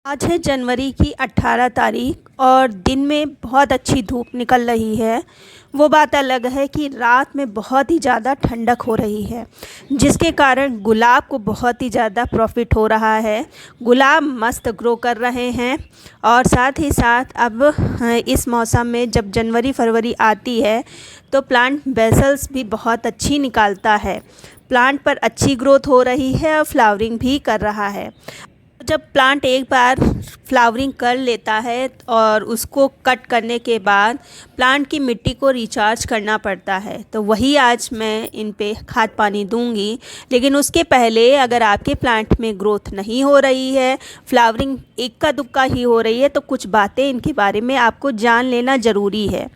आज है जनवरी की 18 तारीख और दिन में बहुत अच्छी धूप निकल रही है। वो बात अलग है कि रात में बहुत ही ज़्यादा ठंडक हो रही है, जिसके कारण गुलाब को बहुत ही ज़्यादा प्रॉफिट हो रहा है। गुलाब मस्त ग्रो कर रहे हैं और साथ ही साथ अब इस मौसम में जब जनवरी फरवरी आती है तो प्लांट बेसल्स भी बहुत अच्छी निकालता है। प्लांट पर अच्छी ग्रोथ हो रही है और फ्लावरिंग भी कर रहा है। जब प्लांट एक बार फ्लावरिंग कर लेता है और उसको कट करने के बाद प्लांट की मिट्टी को रिचार्ज करना पड़ता है, तो वही आज मैं इन पे खाद पानी दूंगी। लेकिन उसके पहले अगर आपके प्लांट में ग्रोथ नहीं हो रही है, फ्लावरिंग इक्का दुक्का ही हो रही है, तो कुछ बातें इनके बारे में आपको जान लेना ज़रूरी है।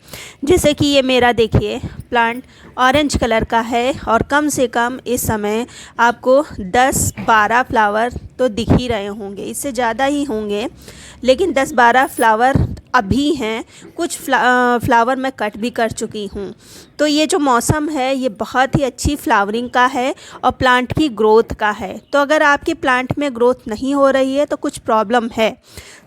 जैसे कि ये मेरा देखिए प्लांट ऑरेंज कलर का है और कम से कम इस समय आपको 10-12 फ्लावर तो दिख ही रहे होंगे, इससे ज़्यादा ही होंगे, लेकिन 10-12 फ्लावर अभी हैं। कुछ फ्लावर मैं कट भी कर चुकी हूँ। तो ये जो मौसम है ये बहुत ही अच्छी फ्लावरिंग का है और प्लांट की ग्रोथ का है। तो अगर आपके प्लांट में ग्रोथ नहीं हो रही है तो कुछ प्रॉब्लम है।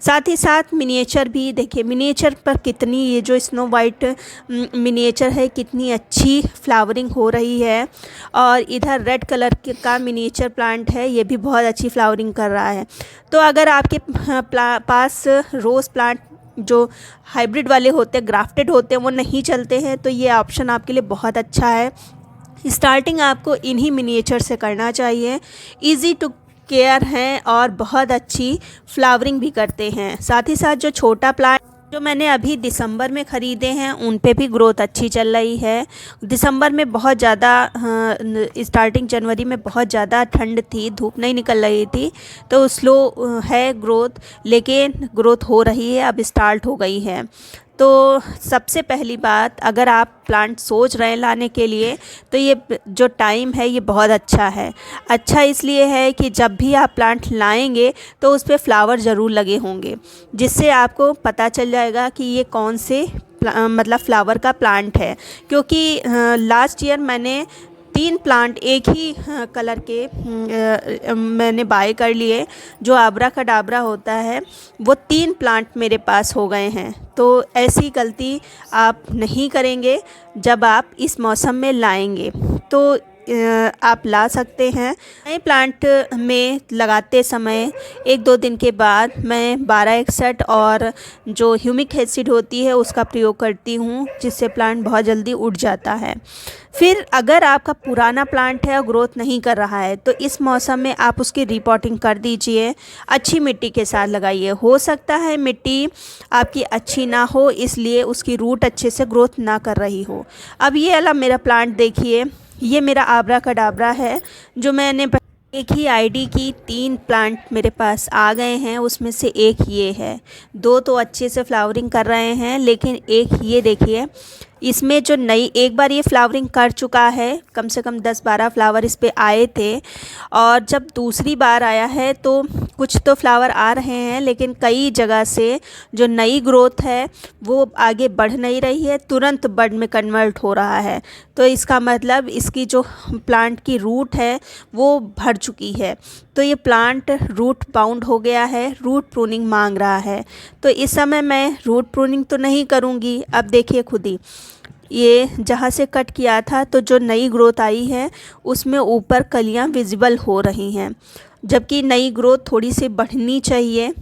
साथ ही साथ मिनिएचर भी देखिए, मिनिएचर पर कितनी ये जो स्नो वाइट मिनिएचर है कितनी अच्छी फ्लावरिंग हो रही है। और इधर रेड कलर का मिनिएचर प्लांट है, ये भी बहुत अच्छी फ्लावरिंग कर रहा है। तो अगर आपके पास रोज़ प्लांट जो हाइब्रिड वाले होते हैं, ग्राफ्टेड होते हैं, वो नहीं चलते हैं, तो ये ऑप्शन आपके लिए बहुत अच्छा है। स्टार्टिंग आपको इन्हीं मिनिएचर से करना चाहिए। इजी टू केयर हैं और बहुत अच्छी फ्लावरिंग भी करते हैं। साथ ही साथ जो छोटा प्लांट जो मैंने अभी दिसंबर में ख़रीदे हैं उन पे भी ग्रोथ अच्छी चल रही है। दिसंबर में बहुत ज़्यादा स्टार्टिंग जनवरी में बहुत ज़्यादा ठंड थी, धूप नहीं निकल रही थी, तो स्लो है ग्रोथ, लेकिन ग्रोथ हो रही है, अब स्टार्ट हो गई है। तो सबसे पहली बात, अगर आप प्लांट सोच रहे हैं लाने के लिए तो ये जो टाइम है ये बहुत अच्छा है। अच्छा इसलिए है कि जब भी आप प्लांट लाएंगे तो उस पर फ्लावर ज़रूर लगे होंगे, जिससे आपको पता चल जाएगा कि ये कौन से मतलब फ्लावर का प्लांट है। क्योंकि लास्ट ईयर मैंने 3 प्लांट एक ही कलर के मैंने बाय कर लिए। जो आब्रा का डाबरा होता है वो 3 प्लांट मेरे पास हो गए हैं। तो ऐसी गलती आप नहीं करेंगे जब आप इस मौसम में लाएंगे, तो आप ला सकते हैं। नए प्लांट में लगाते समय 1-2 दिन के बाद मैं 1261 और जो ह्यूमिक एसिड होती है उसका प्रयोग करती हूँ, जिससे प्लांट बहुत जल्दी उड़ जाता है। फिर अगर आपका पुराना प्लांट है और ग्रोथ नहीं कर रहा है तो इस मौसम में आप उसकी रिपोर्टिंग कर दीजिए, अच्छी मिट्टी के साथ लगाइए। हो सकता है मिट्टी आपकी अच्छी ना हो, इसलिए उसकी रूट अच्छे से ग्रोथ ना कर रही हो। अब ये वाला मेरा प्लांट देखिए, ये मेरा आब्रा का डाबरा है, जो मैंने एक ही आईडी की 3 प्लांट मेरे पास आ गए हैं, उसमें से एक ये है। 2 तो अच्छे से फ्लावरिंग कर रहे हैं, लेकिन एक ये देखिए, इसमें जो नई एक बार ये फ्लावरिंग कर चुका है, कम से कम 10-12 फ्लावर इस पे आए थे, और जब दूसरी बार आया है तो कुछ तो फ्लावर आ रहे हैं, लेकिन कई जगह से जो नई ग्रोथ है वो आगे बढ़ नहीं रही है, तुरंत बड में कन्वर्ट हो रहा है। तो इसका मतलब इसकी जो प्लांट की रूट है वो भर चुकी है। तो ये प्लांट रूट बाउंड हो गया है, रूट प्रूनिंग मांग रहा है। तो इस समय मैं रूट प्रूनिंग तो नहीं करूँगी। अब देखिए खुद ही, ये जहाँ से कट किया था तो जो नई ग्रोथ आई है उसमें ऊपर कलियाँ विजिबल हो रही हैं, जबकि नई ग्रोथ थोड़ी सी बढ़नी चाहिए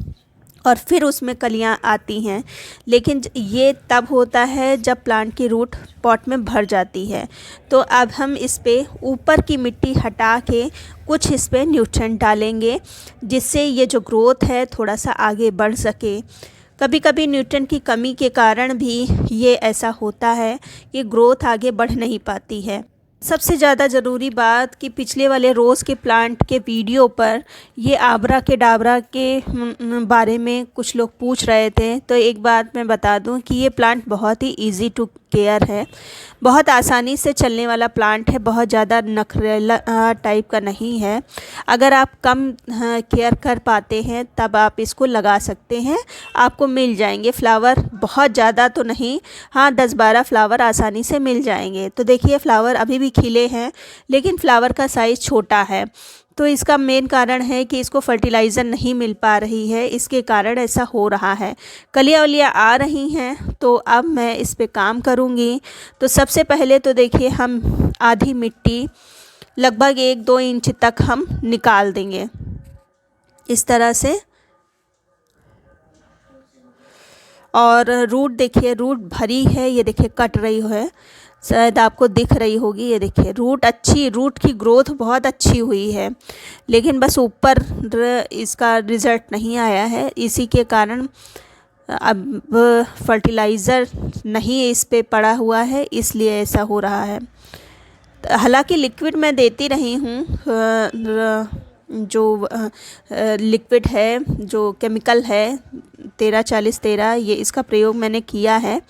और फिर उसमें कलियाँ आती हैं। लेकिन ये तब होता है जब प्लांट की रूट पॉट में भर जाती है। तो अब हम इस पे ऊपर की मिट्टी हटा के कुछ इस पे न्यूट्रिएंट डालेंगे, जिससे ये जो ग्रोथ है थोड़ा सा आगे बढ़ सके। कभी कभी न्यूट्रिएंट की कमी के कारण भी ये ऐसा होता है कि ग्रोथ आगे बढ़ नहीं पाती है। सबसे ज़्यादा ज़रूरी बात कि पिछले वाले रोज़ के प्लांट के वीडियो पर ये आब्रा के डाबरा के बारे में कुछ लोग पूछ रहे थे, तो एक बात मैं बता दूं कि ये प्लांट बहुत ही इजी टू केयर है, बहुत आसानी से चलने वाला प्लांट है, बहुत ज़्यादा नखरेला टाइप का नहीं है। अगर आप कम केयर कर पाते हैं तब आप इसको लगा सकते हैं, आपको मिल जाएंगे फ्लावर, बहुत ज़्यादा तो नहीं, हाँ 10-12 फ्लावर आसानी से मिल जाएंगे। तो देखिए फ्लावर अभी भी भी खिले हैं, लेकिन फ्लावर का साइज़ छोटा है। तो इसका मेन कारण है कि इसको फर्टिलाइज़र नहीं मिल पा रही है, इसके कारण ऐसा हो रहा है। कलियाँ वलियाँ आ रही हैं, तो अब मैं इस पे काम करूँगी। तो सबसे पहले तो देखिए हम आधी मिट्टी लगभग 1-2 इंच तक हम निकाल देंगे इस तरह से। और रूट देखिए, रूट भरी है, ये देखिए कट रही है, शायद आपको दिख रही होगी। ये देखिए रूट की ग्रोथ बहुत अच्छी हुई है, लेकिन बस ऊपर इसका रिज़ल्ट नहीं आया है। इसी के कारण अब फर्टिलाइज़र नहीं इस पे पड़ा हुआ है, इसलिए ऐसा हो रहा है। हालांकि लिक्विड मैं देती रही हूँ, जो लिक्विड है, जो केमिकल है 13-40-13, ये इसका प्रयोग मैंने किया है,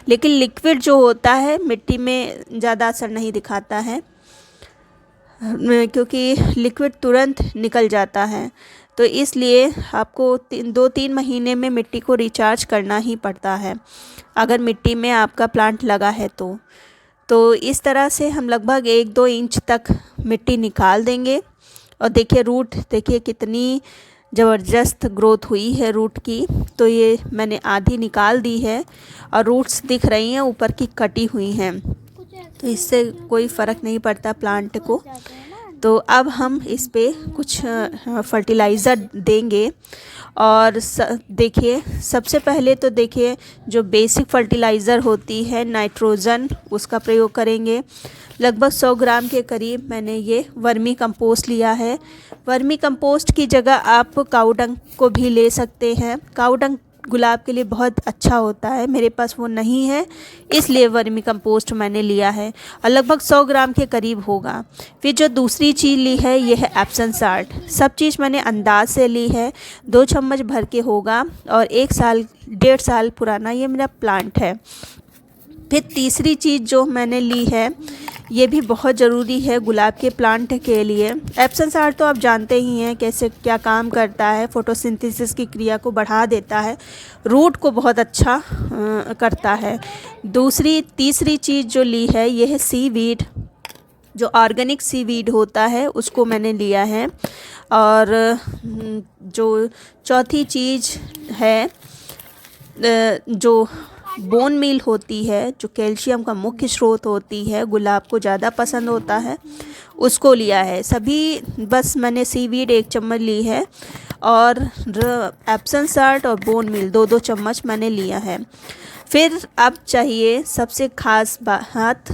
लेकिन लिक्विड जो होता है मिट्टी में ज़्यादा असर नहीं दिखाता है, क्योंकि लिक्विड तुरंत निकल जाता है। तो इसलिए आपको 2-3 महीने में मिट्टी को रिचार्ज करना ही पड़ता है, अगर मिट्टी में आपका प्लांट लगा है तो इस तरह से हम लगभग 1-2 इंच तक मिट्टी निकाल देंगे। और देखिए रूट देखिए कितनी ज़बरदस्त ग्रोथ हुई है रूट की। तो ये मैंने आधी निकाल दी है और रूट्स दिख रही हैं ऊपर की कटी हुई हैं, तो इससे कोई फ़र्क नहीं पड़ता प्लांट को। तो अब हम इस पे कुछ फर्टिलाइज़र देंगे। और देखिए सबसे पहले तो देखिए जो बेसिक फर्टिलाइज़र होती है नाइट्रोजन, उसका प्रयोग करेंगे। लगभग 100 ग्राम के करीब मैंने ये वर्मी कंपोस्ट लिया है। वर्मी कंपोस्ट की जगह आप काऊ डंग को भी ले सकते हैं। काऊ डंग गुलाब के लिए बहुत अच्छा होता है, मेरे पास वो नहीं है, इसलिए वर्मी कंपोस्ट मैंने लिया है और लगभग 100 ग्राम के करीब होगा। फिर जो दूसरी चीज़ ली है ये है एप्सम साल्ट। सब चीज़ मैंने अंदाज से ली है, 2 चम्मच भर के होगा और 1-1.5 साल पुराना ये मेरा प्लांट है। फिर तीसरी चीज़ जो मैंने ली है, ये भी बहुत ज़रूरी है गुलाब के प्लांट के लिए। एप्सम साल्ट तो आप जानते ही हैं कैसे क्या काम करता है, फोटोसिंथेसिस की क्रिया को बढ़ा देता है, रूट को बहुत अच्छा करता है। तीसरी चीज़ जो ली है ये है सीवीड, जो ऑर्गेनिक सीवीड होता है उसको मैंने लिया है। और जो चौथी चीज़ है, जो बोन मील होती है, जो कैल्शियम का मुख्य स्रोत होती है, गुलाब को ज़्यादा पसंद होता है, उसको लिया है। सभी बस मैंने सीवीड 1 चम्मच ली है और एप्सम साल्ट और बोन मील 2-2 चम्मच मैंने लिया है। फिर अब चाहिए सबसे ख़ास बात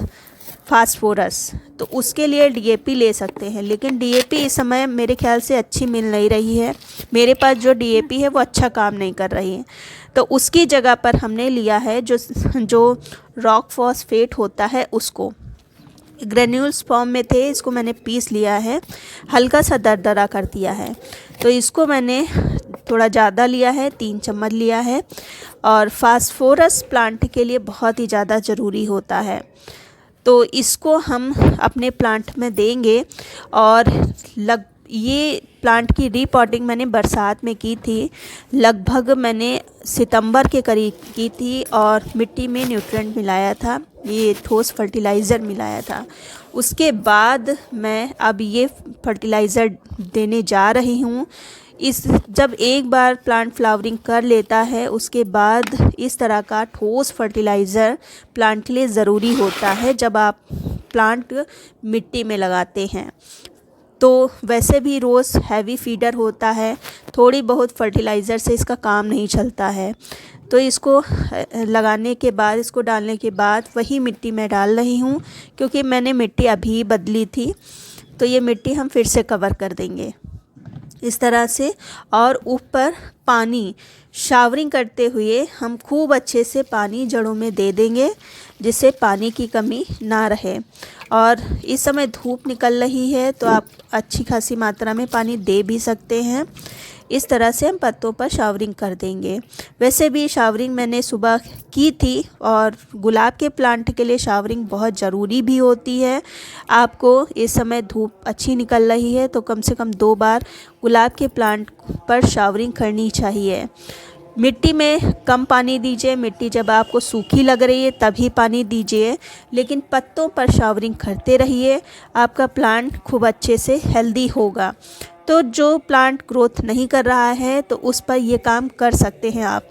फास्फोरस, तो उसके लिए डीएपी ले सकते हैं, लेकिन डीएपी इस समय मेरे ख्याल से अच्छी मिल नहीं रही है। मेरे पास जो डीएपी है वो अच्छा काम नहीं कर रही है, तो उसकी जगह पर हमने लिया है जो रॉक फॉस्फेट होता है, उसको ग्रेन्यूल्स फॉर्म में थे, इसको मैंने पीस लिया है, हल्का सा दरदरा कर दिया है। तो इसको मैंने थोड़ा ज़्यादा लिया है, 3 चम्मच लिया है। और फास्फोरस प्लांट के लिए बहुत ही ज़्यादा ज़रूरी होता है, तो इसको हम अपने प्लांट में देंगे। और ये प्लांट की रीपॉटिंग मैंने बरसात में की थी, लगभग मैंने सितंबर के करीब की थी, और मिट्टी में न्यूट्रिएंट मिलाया था, ये ठोस फर्टिलाइज़र मिलाया था। उसके बाद मैं अब ये फर्टिलाइज़र देने जा रही हूँ। जब एक बार प्लांट फ्लावरिंग कर लेता है, उसके बाद इस तरह का ठोस फर्टिलाइज़र प्लांट के लिए ज़रूरी होता है जब आप प्लांट मिट्टी में लगाते हैं। तो वैसे भी रोज़ हैवी फीडर होता है, थोड़ी बहुत फर्टिलाइज़र से इसका काम नहीं चलता है। तो इसको लगाने के बाद, इसको डालने के बाद वही मिट्टी मैं डाल रही हूँ, क्योंकि मैंने मिट्टी अभी बदली थी। तो ये मिट्टी हम फिर से कवर कर देंगे इस तरह से। और ऊपर पानी शावरिंग करते हुए हम खूब अच्छे से पानी जड़ों में दे देंगे, जिससे पानी की कमी ना रहे। और इस समय धूप निकल रही है, तो आप अच्छी खासी मात्रा में पानी दे भी सकते हैं। इस तरह से हम पत्तों पर शावरिंग कर देंगे। वैसे भी शावरिंग मैंने सुबह की थी, और गुलाब के प्लांट के लिए शावरिंग बहुत ज़रूरी भी होती है। आपको इस समय धूप अच्छी निकल रही है, तो कम से कम 2 बार गुलाब के प्लांट पर शावरिंग करनी चाहिए। मिट्टी में कम पानी दीजिए। मिट्टी जब आपको सूखी लग रही है तभी पानी दीजिए, लेकिन पत्तों पर शावरिंग करते रहिए। आपका प्लांट खूब अच्छे से हेल्दी होगा। तो जो प्लांट ग्रोथ नहीं कर रहा है तो उस पर ये काम कर सकते हैं आप।